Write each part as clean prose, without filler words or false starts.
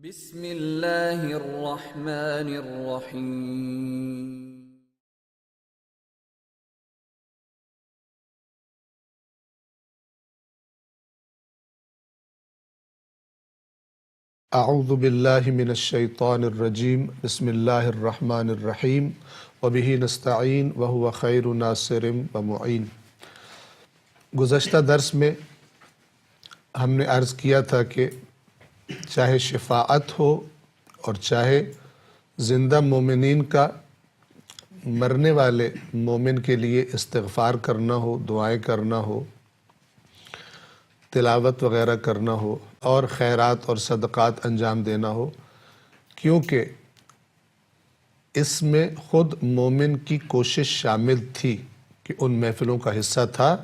بسم اللہ الرحمن الرحیم۔ اعوذ باللہ من الشیطان الرجیم، بسم اللہ الرحمن الرحیم، وبہ نستعین وہو خیر ناصر ومعین۔ گزشتہ درس میں ہم نے عرض کیا تھا کہ چاہے شفاعت ہو اور چاہے زندہ مومنین کا مرنے والے مومن کے لیے استغفار کرنا ہو، دعائیں کرنا ہو، تلاوت وغیرہ کرنا ہو اور خیرات اور صدقات انجام دینا ہو، کیونکہ اس میں خود مومن کی کوشش شامل تھی کہ ان محفلوں کا حصہ تھا،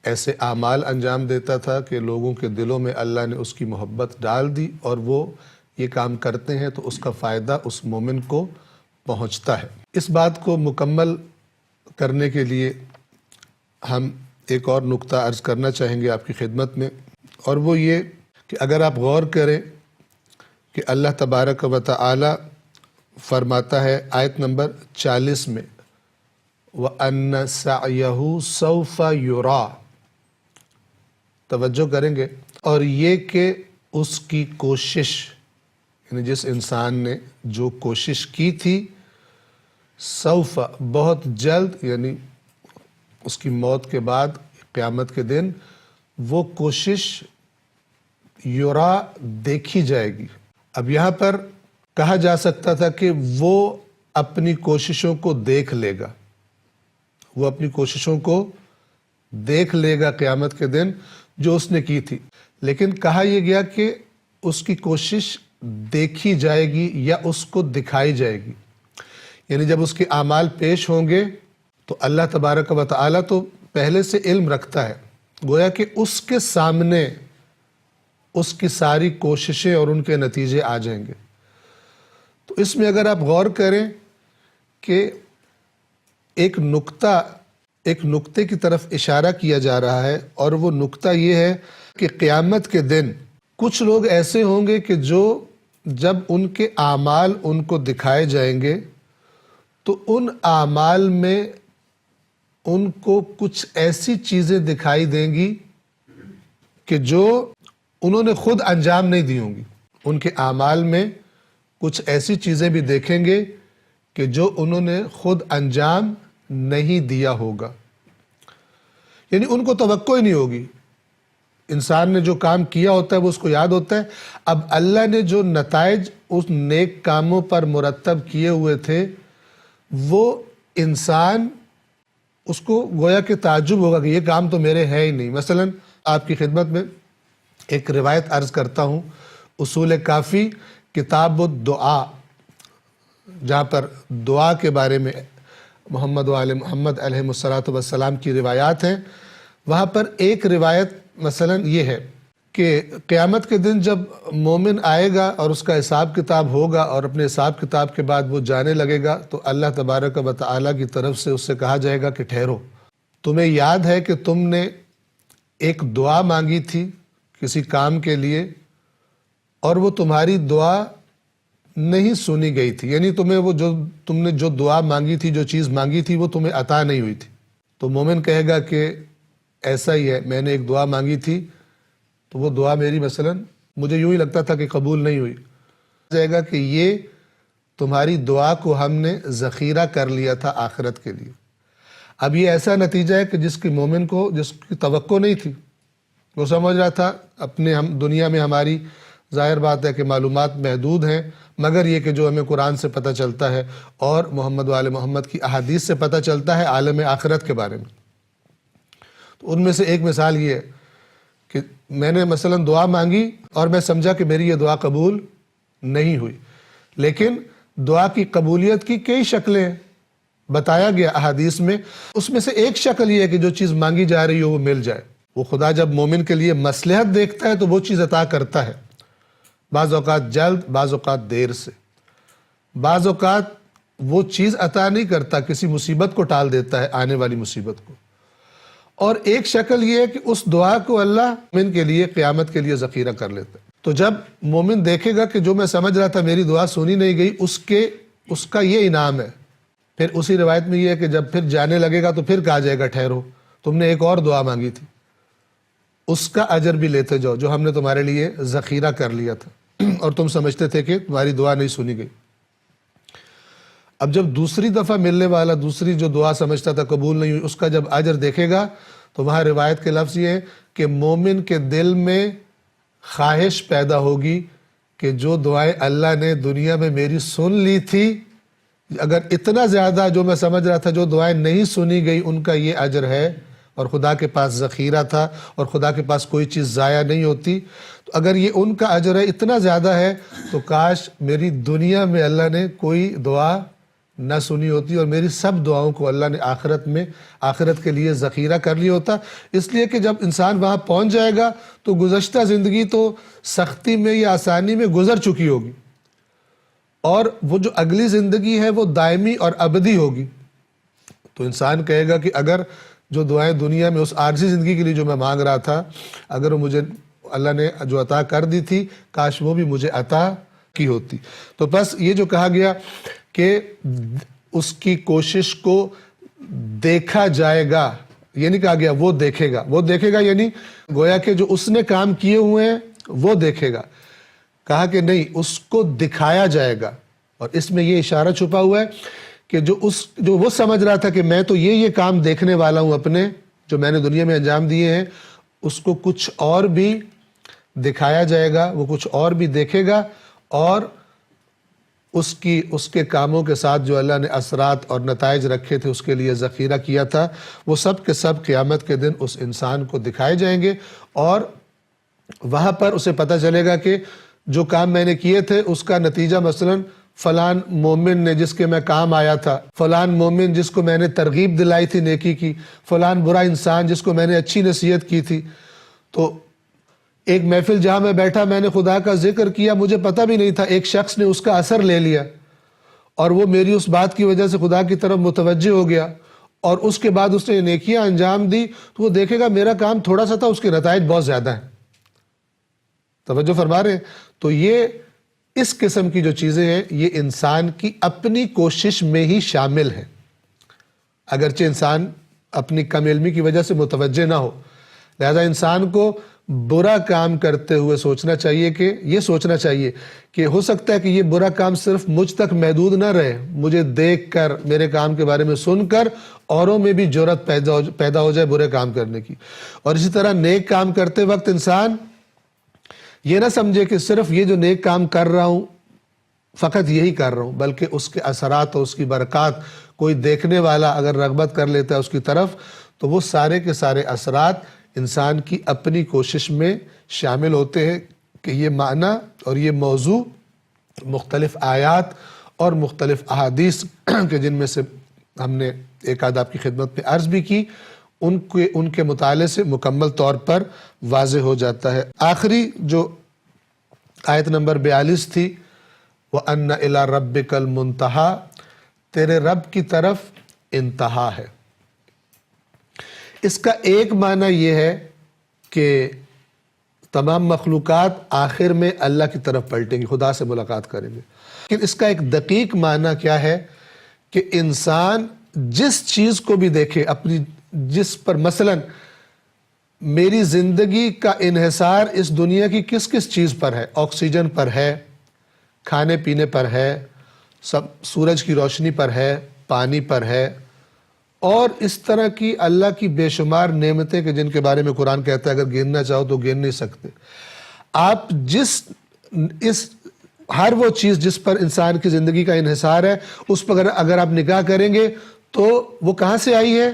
ایسے اعمال انجام دیتا تھا کہ لوگوں کے دلوں میں اللہ نے اس کی محبت ڈال دی اور وہ یہ کام کرتے ہیں تو اس کا فائدہ اس مومن کو پہنچتا ہے۔ اس بات کو مکمل کرنے کے لیے ہم ایک اور نقطہ عرض کرنا چاہیں گے آپ کی خدمت میں، اور وہ یہ کہ اگر آپ غور کریں کہ اللہ تبارک و تعالی فرماتا ہے آیت نمبر 40 میں وَأَنَّ سَعْيَهُ سَوْفَ يُرَى، توجہ کریں گے، اور یہ کہ اس کی کوشش، یعنی جس انسان نے جو کوشش کی تھی، سوف بہت جلد، یعنی اس کی موت کے بعد قیامت کے دن وہ کوشش یرا دیکھی جائے گی۔ اب یہاں پر کہا جا سکتا تھا کہ وہ اپنی کوششوں کو دیکھ لے گا، وہ اپنی کوششوں کو دیکھ لے گا قیامت کے دن جو اس نے کی تھی، لیکن کہا یہ گیا کہ اس کی کوشش دیکھی جائے گی یا اس کو دکھائی جائے گی، یعنی جب اس کے اعمال پیش ہوں گے تو اللہ تبارک و تعالی تو پہلے سے علم رکھتا ہے، گویا کہ اس کے سامنے اس کی ساری کوششیں اور ان کے نتیجے آ جائیں گے۔ تو اس میں اگر آپ غور کریں کہ ایک نقطے کی طرف اشارہ کیا جا رہا ہے، اور وہ نقطہ یہ ہے کہ قیامت کے دن کچھ لوگ ایسے ہوں گے کہ جو جب ان کے اعمال ان کو دکھائے جائیں گے تو ان اعمال میں ان کو کچھ ایسی چیزیں دکھائی دیں گی کہ جو انہوں نے خود انجام نہیں دی ہوں گی۔ ان کے اعمال میں کچھ ایسی چیزیں بھی دیکھیں گے کہ جو انہوں نے خود انجام نہیں دیا ہوگا، یعنی ان کو توقع ہی نہیں ہوگی۔ انسان نے جو کام کیا ہوتا ہے وہ اس کو یاد ہوتا ہے، اب اللہ نے جو نتائج اس نیک کاموں پر مرتب کیے ہوئے تھے وہ انسان اس کو گویا کہ تعجب ہوگا کہ یہ کام تو میرے ہے ہی نہیں۔ مثلا آپ کی خدمت میں ایک روایت عرض کرتا ہوں، اصول کافی کتاب الدعا، جہاں پر دعا کے بارے میں محمد و آل محمد علیہ السلام کی روایات ہیں، وہاں پر ایک روایت مثلا یہ ہے کہ قیامت کے دن جب مومن آئے گا اور اس کا حساب کتاب ہوگا اور اپنے حساب کتاب کے بعد وہ جانے لگے گا تو اللہ تبارک و تعالی کی طرف سے اس سے کہا جائے گا کہ ٹھہرو، تمہیں یاد ہے کہ تم نے ایک دعا مانگی تھی کسی کام کے لیے اور وہ تمہاری دعا نہیں سنی گئی تھی، یعنی تم نے جو دعا مانگی تھی، جو چیز مانگی تھی وہ تمہیں عطا نہیں ہوئی تھی۔ تو مومن کہے گا کہ ایسا ہی ہے، میں نے ایک دعا مانگی تھی تو وہ دعا میری مثلا مجھے یوں ہی لگتا تھا کہ قبول نہیں ہوئی، جائے گا کہ یہ تمہاری دعا کو ہم نے ذخیرہ کر لیا تھا آخرت کے لیے۔ اب یہ ایسا نتیجہ ہے کہ جس کی توقع نہیں تھی، وہ سمجھ رہا تھا ہم دنیا میں ہماری ظاہر بات ہے کہ معلومات محدود ہیں، مگر یہ کہ جو ہمیں قرآن سے پتہ چلتا ہے اور محمد و آل محمد کی احادیث سے پتہ چلتا ہے عالم آخرت کے بارے میں، تو ان میں سے ایک مثال یہ ہے کہ میں نے مثلا دعا مانگی اور میں سمجھا کہ میری یہ دعا قبول نہیں ہوئی، لیکن دعا کی قبولیت کی کئی شکلیں بتایا گیا احادیث میں، اس میں سے ایک شکل یہ ہے کہ جو چیز مانگی جا رہی ہو وہ مل جائے۔ وہ خدا جب مومن کے لیے مصلحت دیکھتا ہے تو وہ چیز عطا کرتا ہے، بعض اوقات جلد، بعض اوقات دیر سے، بعض اوقات وہ چیز عطا نہیں کرتا، کسی مصیبت کو ٹال دیتا ہے، آنے والی مصیبت کو۔ اور ایک شکل یہ ہے کہ اس دعا کو اللہ مومن کے لیے قیامت کے لیے ذخیرہ کر لیتا ہے۔ تو جب مومن دیکھے گا کہ جو میں سمجھ رہا تھا میری دعا سنی نہیں گئی، اس کا یہ انعام ہے. پھر اسی روایت میں یہ ہے کہ جب پھر جانے لگے گا تو پھر کہا جائے گا ٹھہرو، تم نے ایک اور دعا مانگی تھی، اس کا اجر بھی لیتے جاؤ جو ہم نے تمہارے لیے ذخیرہ کر لیا تھا اور تم سمجھتے تھے کہ تمہاری دعا نہیں سنی گئی. اب جب دوسری دفعہ ملنے والا دوسری جو دعا سمجھتا تھا قبول نہیں ہوئی، اس کا جب اجر دیکھے گا تو وہاں روایت کے لفظ یہ ہے کہ مومن کے دل میں خواہش پیدا ہوگی کہ جو دعائیں اللہ نے دنیا میں میری سن لی تھی، اگر اتنا زیادہ جو میں سمجھ رہا تھا جو دعائیں نہیں سنی گئی ان کا یہ اجر ہے اور خدا کے پاس ذخیرہ تھا اور خدا کے پاس کوئی چیز ضائع نہیں ہوتی، تو اگر یہ ان کا اجر ہے اتنا زیادہ ہے تو کاش میری دنیا میں اللہ نے کوئی دعا نہ سنی ہوتی اور میری سب دعاؤں کو اللہ نے آخرت کے لیے ذخیرہ کر لیا ہوتا. اس لیے کہ جب انسان وہاں پہنچ جائے گا تو گزشتہ زندگی تو سختی میں یا آسانی میں گزر چکی ہوگی، اور وہ جو اگلی زندگی ہے وہ دائمی اور ابدی ہوگی. تو انسان کہے گا کہ اگر جو دعائیں دنیا میں اس عارضی زندگی کے لیے جو میں مانگ رہا تھا، اگر وہ مجھے اللہ نے جو عطا کر دی تھی، کاش وہ بھی مجھے عطا کی ہوتی. تو بس یہ جو کہا گیا کہ اس کی کوشش کو دیکھا جائے گا، یہ نہیں کہا گیا وہ دیکھے گا یعنی گویا کہ جو اس نے کام کیے ہوئے ہیں وہ دیکھے گا. کہا کہ نہیں، اس کو دکھایا جائے گا. اور اس میں یہ اشارہ چھپا ہوا ہے کہ جو وہ سمجھ رہا تھا کہ میں تو یہ کام دیکھنے والا ہوں اپنے جو میں نے دنیا میں انجام دیے ہیں، اس کو کچھ اور بھی دکھایا جائے گا، وہ کچھ اور بھی دیکھے گا، اور اس کے کاموں کے ساتھ جو اللہ نے اثرات اور نتائج رکھے تھے، اس کے لیے ذخیرہ کیا تھا، وہ سب کے سب قیامت کے دن اس انسان کو دکھائے جائیں گے. اور وہاں پر اسے پتہ چلے گا کہ جو کام میں نے کیے تھے اس کا نتیجہ مثلاً فلان مومن نے جس کے میں کام آیا تھا، فلان مومن جس کو میں نے ترغیب دلائی تھی نیکی کی، فلان برا انسان جس کو میں نے اچھی نصیحت کی تھی. تو ایک محفل جہاں میں بیٹھا میں نے خدا کا ذکر کیا، مجھے پتہ بھی نہیں تھا، ایک شخص نے اس کا اثر لے لیا اور وہ میری اس بات کی وجہ سے خدا کی طرف متوجہ ہو گیا، اور اس کے بعد اس نے نیکیاں انجام دی، تو وہ دیکھے گا میرا کام تھوڑا سا تھا، اس کے نتائج بہت زیادہ ہیں. توجہ فرما رہے ہیں؟ تو یہ اس قسم کی جو چیزیں ہیں یہ انسان کی اپنی کوشش میں ہی شامل ہیں، اگرچہ انسان اپنی کم علمی کی وجہ سے متوجہ نہ ہو. لہذا انسان کو برا کام کرتے ہوئے سوچنا چاہیے کہ ہو سکتا ہے کہ یہ برا کام صرف مجھ تک محدود نہ رہے، مجھے دیکھ کر، میرے کام کے بارے میں سن کر اوروں میں بھی جرأت پیدا ہو جائے برے کام کرنے کی. اور اسی طرح نیک کام کرتے وقت انسان یہ نہ سمجھے کہ صرف یہ جو نیک کام کر رہا ہوں فقط یہی کر رہا ہوں، بلکہ اس کے اثرات اور اس کی برکات کوئی دیکھنے والا اگر رغبت کر لیتا ہے اس کی طرف، تو وہ سارے کے سارے اثرات انسان کی اپنی کوشش میں شامل ہوتے ہیں. کہ یہ معنی اور یہ موضوع مختلف آیات اور مختلف احادیث کے جن میں سے ہم نے ایک آدھ آپ کی خدمت میں عرض بھی کی، ان کے مطالعے سے مکمل طور پر واضح ہو جاتا ہے. آخری جو آیت نمبر 42 تھی، وَأَنَّ إِلَىٰ رَبِّكَ الْمُنْتَهَىٰ، تیرے رب کی طرف انتہا ہے. اس کا ایک معنی یہ ہے کہ تمام مخلوقات آخر میں اللہ کی طرف پلٹیں گی، خدا سے ملاقات کریں گے. لیکن اس کا ایک دقیق معنی کیا ہے کہ انسان جس چیز کو بھی دیکھے اپنی، جس پر مثلاً میری زندگی کا انحصار اس دنیا کی کس کس چیز پر ہے، آکسیجن پر ہے، کھانے پینے پر ہے، سورج کی روشنی پر ہے، پانی پر ہے، اور اس طرح کی اللہ کی بے شمار نعمتیں کہ جن کے بارے میں قرآن کہتا ہے اگر گننا چاہو تو گن نہیں سکتے. آپ ہر وہ چیز جس پر انسان کی زندگی کا انحصار ہے، اس پر اگر آپ نگاہ کریں گے تو وہ کہاں سے آئی ہے؟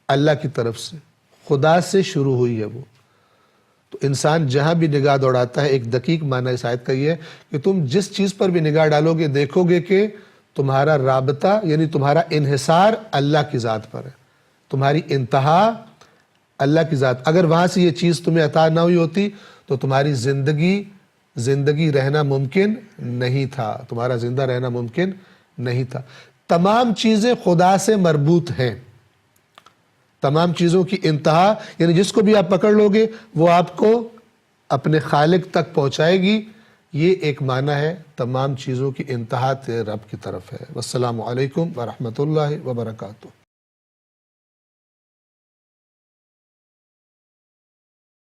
اللہ کی طرف سے، خدا سے شروع ہوئی ہے وہ. تو انسان جہاں بھی نگاہ دوڑاتا ہے، ایک دقیق معنی اس آیت کا یہ ہے کہ تم جس چیز پر بھی نگاہ ڈالو گے دیکھو گے کہ تمہارا رابطہ یعنی تمہارا انحصار اللہ کی ذات پر ہے، تمہاری انتہا اللہ کی ذات. اگر وہاں سے یہ چیز تمہیں عطا نہ ہوئی ہوتی تو تمہاری زندگی رہنا ممکن نہیں تھا، تمہارا زندہ رہنا ممکن نہیں تھا. تمام چیزیں خدا سے مربوط ہیں، تمام چیزوں کی انتہا یعنی جس کو بھی آپ پکڑ لو گے وہ آپ کو اپنے خالق تک پہنچائے گی، یہ ایک معنی ہے۔ تمام چیزوں کی انتہا تیرے رب کی طرف ہے۔ والسلام علیکم ورحمۃ اللہ وبرکاتہ۔